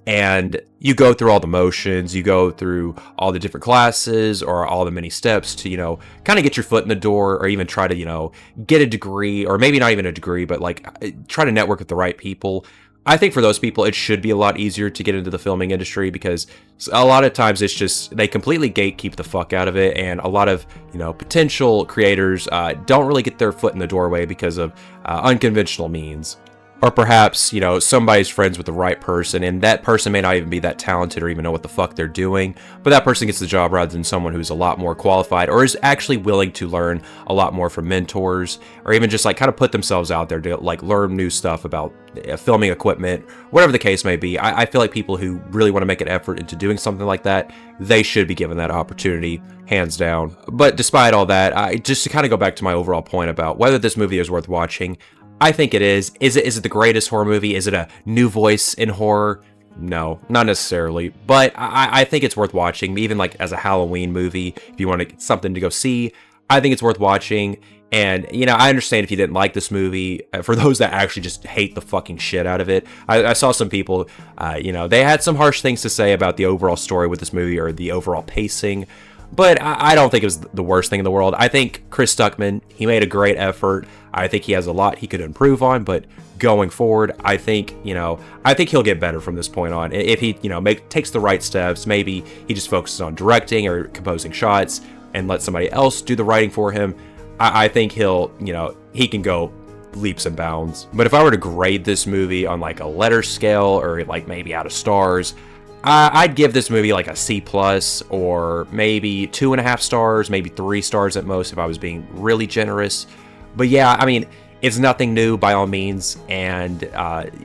and you go through all the motions, you go through all the different classes or all the many steps to, you know, kind of get your foot in the door, or even try to, you know, get a degree, or maybe not even a degree, but like try to network with the right people. I think for those people, it should be a lot easier to get into the filming industry, because a lot of times it's just, they completely gatekeep the fuck out of it. And a lot of, you know, potential creators don't really get their foot in the doorway because of unconventional means. Or perhaps, you know, somebody's friends with the right person, and that person may not even be that talented or even know what the fuck they're doing, but that person gets the job rather than someone who's a lot more qualified, or is actually willing to learn a lot more from mentors, or even just like kind of put themselves out there to like learn new stuff about filming equipment, whatever the case may be. I feel like people who really want to make an effort into doing something like that, they should be given that opportunity, hands down. But despite all that, just to kind of go back to my overall point about whether this movie is worth watching, I think it is. Is it the greatest horror movie? Is it a new voice in horror? No, not necessarily. But I think it's worth watching, even like as a Halloween movie. If you want something to go see, I think it's worth watching. And, you know, I understand if you didn't like this movie. For those that actually just hate the fucking shit out of it, I saw some people, you know, they had some harsh things to say about the overall story with this movie, or the overall pacing. But I don't think it was the worst thing in the world. I think Chris Stuckmann, he made a great effort. I think he has a lot he could improve on, but going forward, I think, you know, I think he'll get better from this point on. If he, you know, takes the right steps, maybe he just focuses on directing or composing shots and let somebody else do the writing for him. I think he'll, you know, he can go leaps and bounds. But if I were to grade this movie on like a letter scale, or like maybe out of stars, I'd give this movie like a C+, or maybe 2.5 stars, maybe 3 stars at most if I was being really generous. But yeah, I mean, it's nothing new by all means, and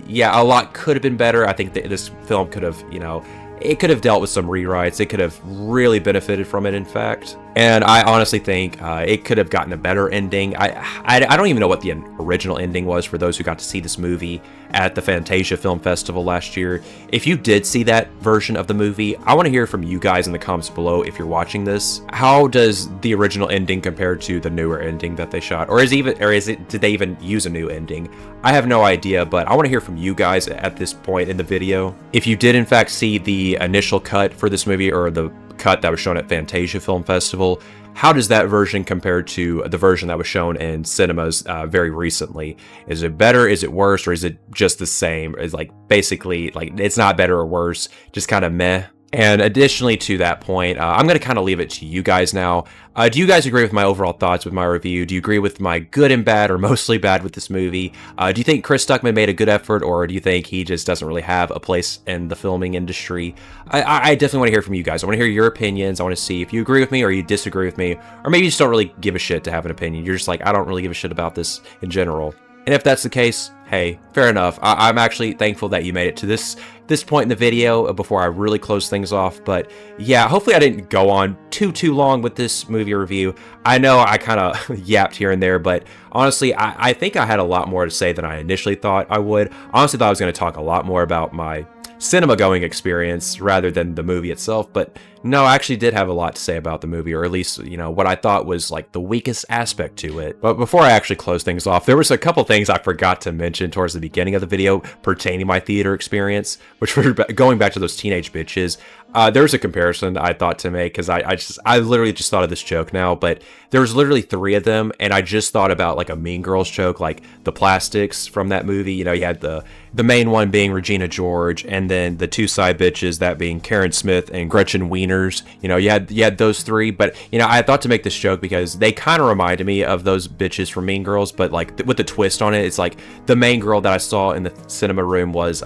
yeah, a lot could have been better. I think that this film could have, you know, it could have dealt with some rewrites. It could have really benefited from it, in fact. And I honestly think it could have gotten a better ending. I don't even know what the original ending was for those who got to see this movie at the Fantasia Film Festival last year. If you did see that version of the movie, I want to hear from you guys in the comments below if you're watching this. How does the original ending compare to the newer ending that they shot? Or did they even use a new ending? I have no idea, but I want to hear from you guys at this point in the video. If you did in fact see the initial cut for this movie, or the cut that was shown at Fantasia Film Festival, how does that version compare to the version that was shown in cinemas very recently? Is it better? Is it worse? Or is it just the same? It's like basically like it's not better or worse, just kind of meh. And additionally to that point, I'm going to kind of leave it to you guys now. Do you guys agree with my overall thoughts with my review? Do you agree with my good and bad, or mostly bad with this movie? Do you think Chris Stuckmann made a good effort, or do you think he just doesn't really have a place in the filming industry? I definitely want to hear from you guys. I want to hear your opinions. I want to see if you agree with me or you disagree with me, or maybe you just don't really give a shit to have an opinion. You're just like, I don't really give a shit about this in general. And if that's the case, hey, fair enough. I'm actually thankful that you made it to this point in the video before I really close things off. But yeah, hopefully I didn't go on too long with this movie review. I know I kind of yapped here and there, but honestly, I think I had a lot more to say than I initially thought I would. Honestly, thought I was going to talk a lot more about my cinema going experience rather than the movie itself, but no, I actually did have a lot to say about the movie, or at least, you know, what I thought was like the weakest aspect to it. But before I actually close things off, there was a couple things I forgot to mention towards the beginning of the video pertaining to my theater experience, which were going back to those teenage bitches. There was a comparison I thought to make, because I literally just thought of this joke now, but there was literally 3 of them, and I just thought about like a Mean Girls joke, like the plastics from that movie. You know, you had the main one being Regina George, and then the 2 side bitches, that being Karen Smith and Gretchen Wieners. You know, you had those 3, but you know, I thought to make this joke because they kind of reminded me of those bitches from Mean Girls, but like with the twist on it. It's like the main girl that I saw in the cinema room was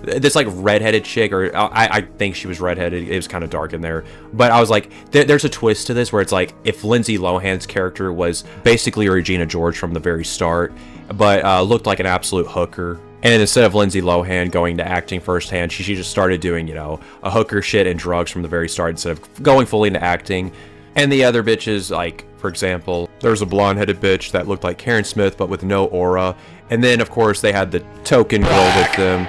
this like redheaded chick, or I think she was redheaded. It was kind of dark in there, but I was like, there's a twist to this where it's like if Lindsay Lohan's character was basically Regina George from the very start, but looked like an absolute hooker. And instead of Lindsay Lohan going to acting firsthand, she just started doing, you know, a hooker shit and drugs from the very start instead of going fully into acting. And the other bitches, like, for example, there was a blonde-headed bitch that looked like Karen Smith but with no aura. And then, of course, they had the token girl with them,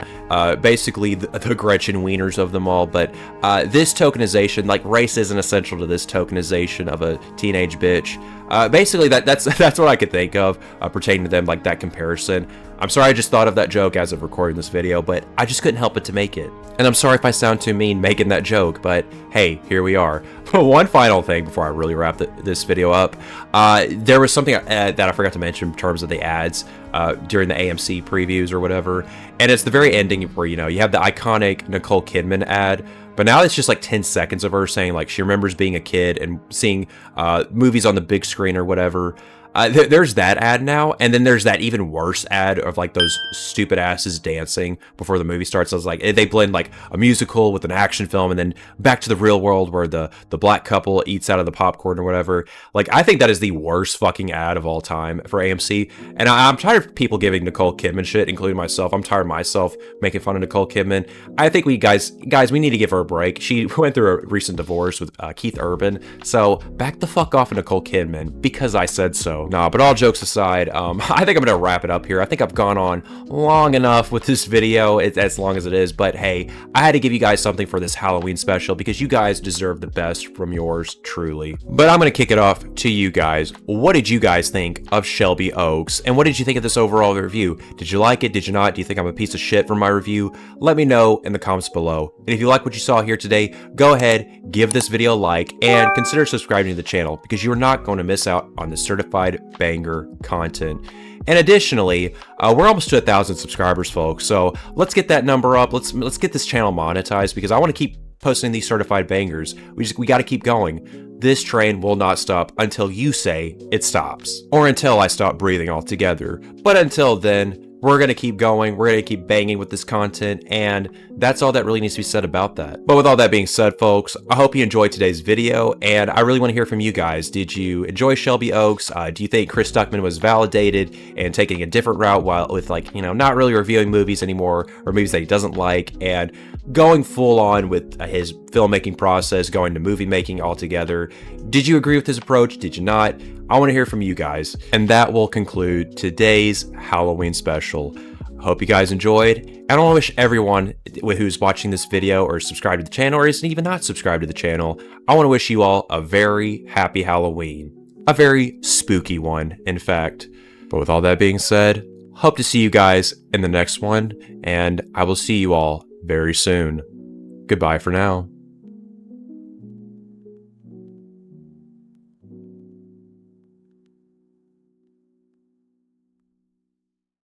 basically the Gretchen Wieners of them all. But this tokenization, like, race isn't essential to this tokenization of a teenage bitch. Basically, that's what I could think of pertaining to them, like that comparison. I'm sorry I just thought of that joke as of recording this video, but I just couldn't help but to make it. And I'm sorry if I sound too mean making that joke, but hey, here we are. One final thing before I really wrap this video up. There was something that I forgot to mention in terms of the ads during the AMC previews or whatever. And it's the very ending where, you know, you have the iconic Nicole Kidman ad, but now it's just like 10 seconds of her saying like she remembers being a kid and seeing movies on the big screen or whatever. There's that ad now, and then there's that even worse ad of like those stupid asses dancing before the movie starts. I was like, they blend like a musical with an action film, and then back to the real world where the black couple eats out of the popcorn or whatever. Like, I think that is the worst fucking ad of all time for AMC, and I'm tired of people giving Nicole Kidman shit, including myself. I'm tired of myself making fun of Nicole Kidman. I think we guys, we need to give her a break. She went through a recent divorce with Keith Urban, so back the fuck off of Nicole Kidman because I said so. Nah, but all jokes aside, I think I'm gonna wrap it up here. I think I've gone on long enough with this video, as long as it is, but hey, I had to give you guys something for this Halloween special because you guys deserve the best from yours truly. But I'm gonna kick it off to you guys. What did you guys think of Shelby Oaks? And what did you think of this overall review? Did you like it? Did you not? Do you think I'm a piece of shit for my review? Let me know in the comments below. And if you like what you saw here today, go ahead, give this video a like, and consider subscribing to the channel because you're not going to miss out on the certified banger content. And additionally, we're almost to 1,000 subscribers, folks, so let's get that number up. Let's get this channel monetized because I want to keep posting these certified bangers. We got to keep going. This train will not stop until you say it stops, or until I stop breathing altogether. But until then, we're going to keep going, we're going to keep banging with this content, and that's all that really needs to be said about that. But with all that being said, folks, I hope you enjoyed today's video, and I really want to hear from you guys. Did you enjoy Shelby Oaks? Do you think Chris Stuckmann was validated and taking a different route while with, like, you know, not really reviewing movies anymore, or movies that he doesn't like, and going full on with his filmmaking process, going to movie making altogether? Did you agree with his approach? Did you not? I want to hear from you guys. And that will conclude today's Halloween special. Hope you guys enjoyed, and I want to wish everyone who's watching this video or subscribed to the channel or isn't even not subscribed to the channel, I want to wish you all a very happy Halloween. A very spooky one, in fact. But with all that being said, hope to see you guys in the next one, and I will see you all very soon. Goodbye for now.